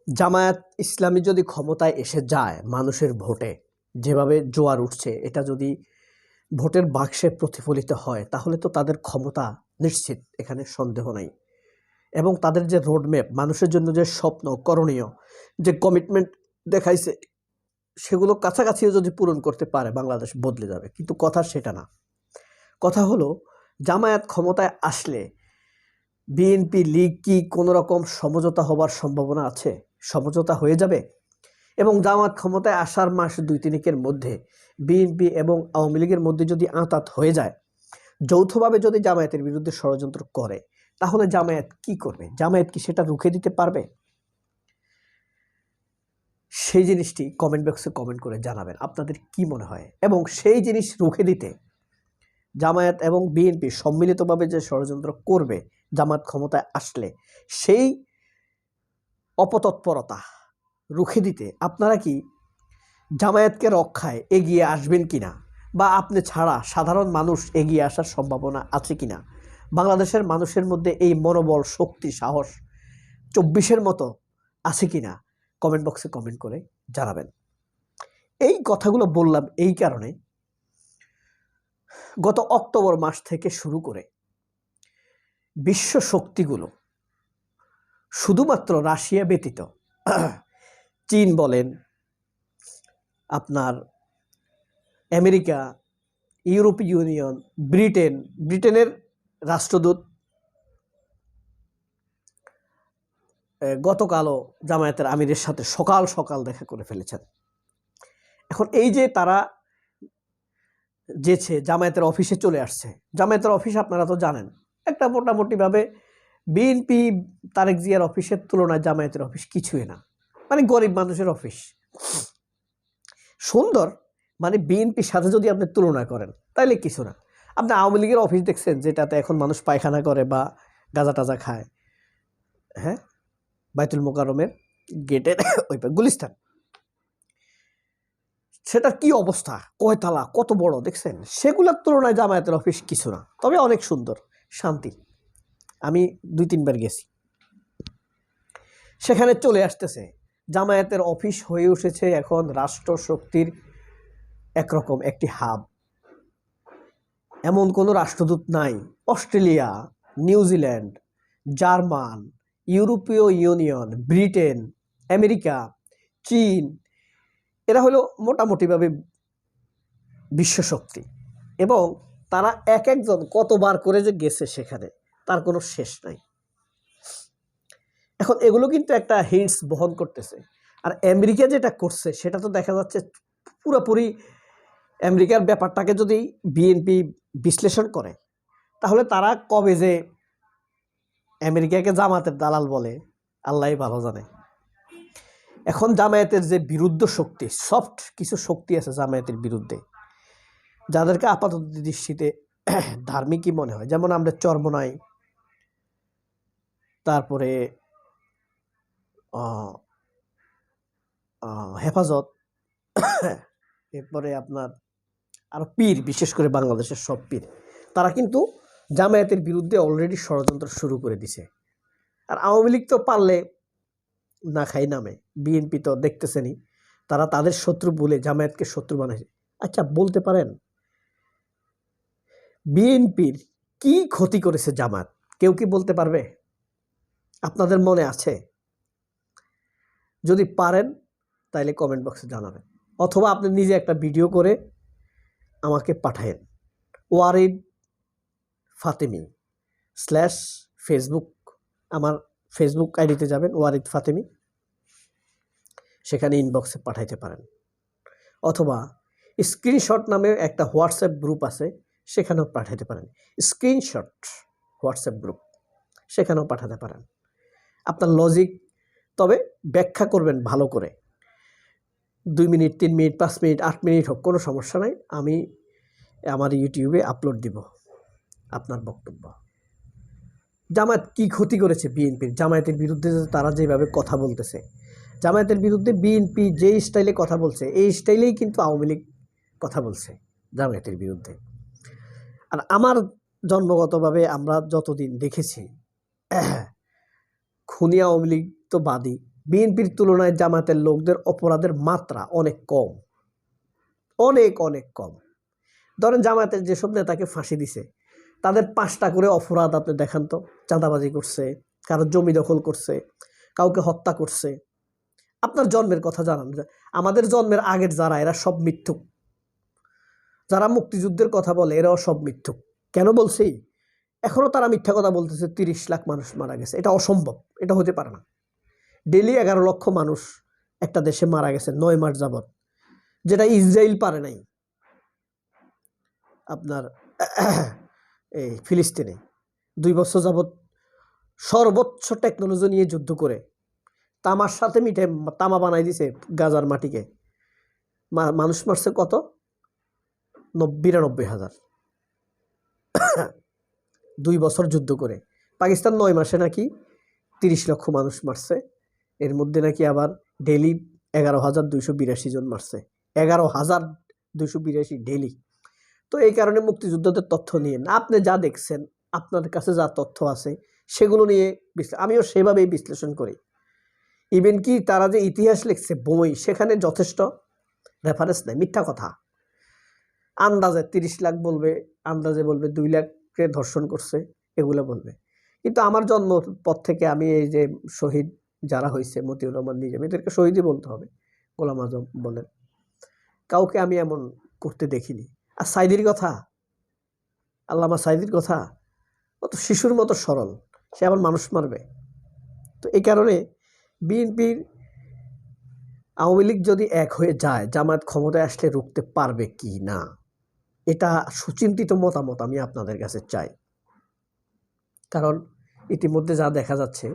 জামায়াত ইসলামী যদি ক্ষমতায় এসে যায় মানুষের ভোটে, যেভাবে জোয়ার উঠছে, এটা যদি ভোটের বাক্সে প্রতিফলিত হয় তাহলে তো তাদের ক্ষমতা নিশ্চিত, এখানে সন্দেহ নাই। এবং তাদের যে রোডম্যাপ, মানুষের জন্য যে স্বপ্ন, করণীয়, যে কমিটমেন্ট দেখাইছে, সেগুলো কাছাকাছিও যদি পূরণ করতে পারে বাংলাদেশ বদলে যাবে। কিন্তু কথা সেটা না। কথা হলো জামায়াত ক্ষমতায় আসলে বিএনপি লীগ কি কোনো রকম সমঝোতা হবার সম্ভাবনা আছে? সমঝোতা হয়ে যাবে? এবং জামায়াত ক্ষমতায় আসার মাস ২-৩ মধ্যে বিএনপি এবং আওয়ামী লীগের মধ্যে যদি আঁতাত হয়ে যায়, যৌথভাবে যদি জামায়াতের বিরুদ্ধে ষড়যন্ত্র করে, তাহলে জামায়াত কি করবে? জামায়াত কি সেটা রুখে দিতে পারবে? সেই জিনিসটি কমেন্ট বক্সে কমেন্ট করে জানাবেন আপনাদের কি মনে হয়। এবং সেই জিনিস রুখে দিতে জামায়াত এবং বিএনপি সম্মিলিতভাবে যে ষড়যন্ত্র করবে জামায়াত ক্ষমতায় আসলে, সেই অপতৎপরতা রুখে দিতে আপনারা কি জামায়াতকে রক্ষায় এগিয়ে আসবেন কিনা, বা আপনি ছাড়া সাধারণ মানুষ এগিয়ে আসার সম্ভাবনা আছে কিনা? বাংলাদেশের মানুষের মধ্যে এই মনোবল, শক্তি, সাহস ২৪-এর মতো আছে কিনা কমেন্ট বক্সে কমেন্ট করে জানাবেন। এই কথাগুলো বললাম এই কারণে, গত অক্টোবর মাস থেকে শুরু করে বিশ্ব শক্তিগুলো, শুধুমাত্র রাশিয়া ব্যতীত, চীন বলেন, আপনার আমেরিকা, ইউরোপীয় ইউনিয়ন, ব্রিটেনের রাষ্ট্রদূত গতকালও জামায়াতের আমিরের সাথে সকাল সকাল দেখা করে ফেলেছেন। এখন এই যে তারা যেছে জামায়াতের অফিসে চলে আসছে, জামায়াতের অফিস আপনারা তো জানেন, একটা মোটামুটিভাবে বিএনপি তারেক জিয়ার অফিসের তুলনায় জামায়াতের অফিস কিছুই না, মানে গরিব মানুষের অফিস। সুন্দর, মানে বিএনপির সাথে যদি আপনি তুলনা করেন তাহলে কিছু না। আপনি আওয়ামী লীগের অফিস দেখছেন যেটাতে এখন মানুষ পায়খানা করে বা গাঁজা টাজা খায়? হ্যাঁ, বাইতুল মোকাররমের গেটের ওই গুলিস্তান, সেটার কি অবস্থা, কয়তলা, কত বড় দেখছেন? সেগুলোর তুলনায় জামায়াতের অফিস কিছু না, তবে অনেক সুন্দর, শান্তি। আমি ২-৩ বার গেছি। সেখানে চলে আসতেছে জামায়াতের অফিস হয়ে উঠেছে এখন রাষ্ট্র শক্তির একরকম একটি হাব। এমন কোনো রাষ্ট্রদূত নাই। অস্ট্রেলিয়া, নিউজিল্যান্ড, জার্মান, ইউরোপীয় ইউনিয়ন, ব্রিটেন, আমেরিকা, চীন, এরা হলো মোটামুটিভাবে বিশ্বশক্তি। এবং তারা এক একজন কতবার করে যে গেছে সেখানে, তার কোনো শেষ নাই। এখন এগুলো কিন্তু একটা হিন্টস বহন করতেছে। আর আমেরিকা যেটা করছে সেটা তো দেখা যাচ্ছে পুরোপুরি, আমেরিকার ব্যাপারটাকে যদি বিএনপি বিশ্লেষণ করে তাহলে তারা কবে যে আমেরিকাকে জামাতের দালাল বলে আল্লাহই ভালো জানে। এখন জামায়াতের যে বিরুদ্ধ শক্তি, সফট কিছু শক্তি আছে জামায়াতের বিরুদ্ধে, যাদেরকে আপাতত দৃষ্টিতে ধার্মিকই মনে হয়, যেমন আমরা চরমোনাই, তারপরে হেফাজত, এরপরে আপনার আরও পীর, বিশেষ করে বাংলাদেশের সব পীর, তারা কিন্তু জামায়াতের বিরুদ্ধে অলরেডি ষড়যন্ত্র শুরু করে দিছে। আর আওয়ামী লীগ তো পারলে না খাই নামে, বিএনপি তো দেখতেছেনই, তারা তাদের শত্রু বলে জামায়াতকে শত্রু বানাইছে। আচ্ছা, বলতে পারেন বিএনপির কি ক্ষতি করেছে জামায়াত? কেউ কি বলতে পারবে? আপনাদের মনে আছে? যদি পারেন তাহলে কমেন্ট বক্সে জানাবেন, অথবা আপনি নিজে একটা ভিডিও করে আমাকে পাঠায়েন। ওয়ারিদ ফাতেমি /ফেসবুক, আমার ফেসবুক আইডিতে যাবেন, ওয়ারিদ ফাতেমি, সেখানে ইনবক্সে পাঠাইতে পারেন। অথবা স্ক্রিনশট নামে একটা হোয়াটসঅ্যাপ গ্রুপ আছে, সেখানেও পাঠাতে পারেন। স্ক্রিনশট হোয়াটসঅ্যাপ গ্রুপ, সেখানেও পাঠাতে পারেন আপনার লজিক, তবে ব্যাখ্যা করবেন ভালো করে। 2 মিনিট, 3 মিনিট, 5 মিনিট, 8 মিনিট হোক, কোনো সমস্যা নাই। আমি আমার ইউটিউবে আপলোড দিব আপনার বক্তব্য। জামায়াত কি ক্ষতি করেছে বিএনপির? জামায়াতের বিরুদ্ধে তারা যেভাবে কথা বলতেছে, জামায়াতের বিরুদ্ধে বিএনপি যে স্টাইলে কথা বলছে, এই স্টাইলেই কিন্তু আওয়ামী লীগ কথা বলছে জামায়াতের বিরুদ্ধে। আর আমার জন্মগতভাবে আমরা যতদিন দেখেছি, খুনি আওয়ামী লীগ তো বাদই, বিএনপির তুলনায় জামাতের লোকদের অপরাধের মাত্রা অনেক কম, অনেক অনেক কম। ধরেন জামায়াতের যেসব নেতাকে ফাঁসি দিছে তাদের 5টা করে অপরাধ আপনি দেখান তো। চাঁদাবাজি করছে, কারো জমি দখল করছে, কাউকে হত্যা করছে। আপনার জন্মের কথা জানান, আমাদের জন্মের আগের যারা এরা সব মিথ্যুক, যারা মুক্তিযুদ্ধের কথা বলে এরাও সব মিথ্যুক। কেন বলছি? এখনো তারা মিথ্যা কথা বলতেছে 30 লাখ মানুষ মারা গেছে। এটা অসম্ভব, এটা হতে পারে না। ডেলি 11 লক্ষ মানুষ একটা দেশে মারা গেছে 9 মাস যাবৎ, যেটা ইসরায়েল পারে নাই আপনার এই ফিলিস্তিনে 2 বছর যাবৎ সর্বোচ্চ টেকনোলজি নিয়ে যুদ্ধ করে তামার সাথে মিটে তামা বানাই দিছে গাজার মাটিকে। মানুষ মারছে কত? 92,000। 2 বছর যুদ্ধ করে। পাকিস্তান 9 মাসে নাকি 30 লক্ষ মানুষ মারছে। এর মধ্যে নাকি আবার ডেলি 11,282 জন মারছে। 11,282 ডেলি। তো এই কারণে মুক্তিযুদ্ধদের তথ্য নিয়ে না, আপনি যা দেখছেন, আপনার কাছে যা তথ্য আছে সেগুলো নিয়ে আমিও সেভাবেই বিশ্লেষণ করি। ইভেন কি তারা যে ইতিহাস লিখছে বই, সেখানে যথেষ্ট রেফারেন্স নেই, মিথ্যা কথা। আন্দাজে 30 লাখ বলবে, আন্দাজে বলবে 2 লাখকে ধর্ষণ করছে, এগুলো বলবে। কিন্তু আমার জন্ম পর থেকে আমি এই যে শহীদ যারা হয়েছে, মতিউর রহমান নিজাম, এদেরকে শহীদই বলতে হবে। গোলাম আজম বলেন, কাউকে আমি এমন করতে দেখিনি। আর সাইদির কথা, আল্লামা সাইদির কথা, ও তো শিশুর মতো সরল, সে আবার মানুষ মারবে। তো এই কারণে বিএনপির আওয়ামী লীগ যদি এক হয়ে যায়, জামায়াত ক্ষমতায় আসলে রুখতে পারবে কি না, এটা সুচিন্তিত মতামত আমি আপনাদের কাছে চাই। কারণ ইতিমধ্যে যা দেখা যাচ্ছে,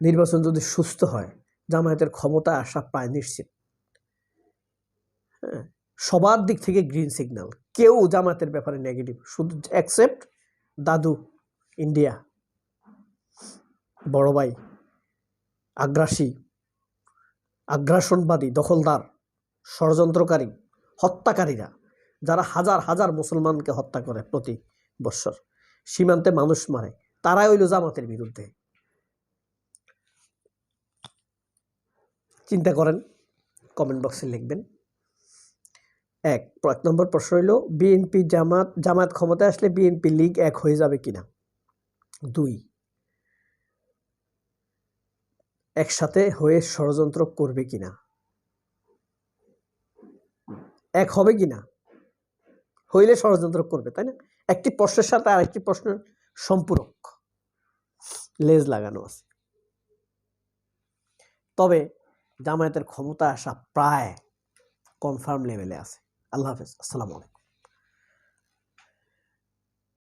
নির্বাচন যদি সুস্থ হয়, জামায়াতের ক্ষমতা আসা প্রায় নিশ্চিত। হ্যাঁ, সবার দিক থেকে গ্রিন সিগন্যাল, কেউ জামায়াতের ব্যাপারে নেগেটিভ, শুধু অ্যাকসেপ্ট দাদু ইন্ডিয়া, বড় ভাই, আগ্রাসনবাদী, দখলদার, ষড়যন্ত্রকারী, হত্যাকারীরা, যারা হাজার হাজার মুসলমানকে হত্যা করে প্রতি বৎসর, সীমান্তে মানুষ মারে, তারাই হইল জামাতের বিরুদ্ধে। চিন্তা করেন, কমেন্ট বক্সে লিখবেন। এক নম্বর প্রশ্ন হইল, বিএনপি জামাত ক্ষমতায় আসলে বিএনপি লীগ এক হয়ে যাবে কিনা। 2, একসাথে হয়ে ষড়যন্ত্র করবে কিনা, এক হবে কিনা, হইলে ষড়যন্ত্র করবে, তাই না? একটি প্রশ্নের সাথে আরেকটি প্রশ্নের সম্পূরক, লেজ লাগানো আছে। তবে জামায়াতের ক্ষমতা আসা প্রায় কনফার্ম লেভেলে আছে। আল্লাহ হাফেজ, আসসালামু আলাইকুম।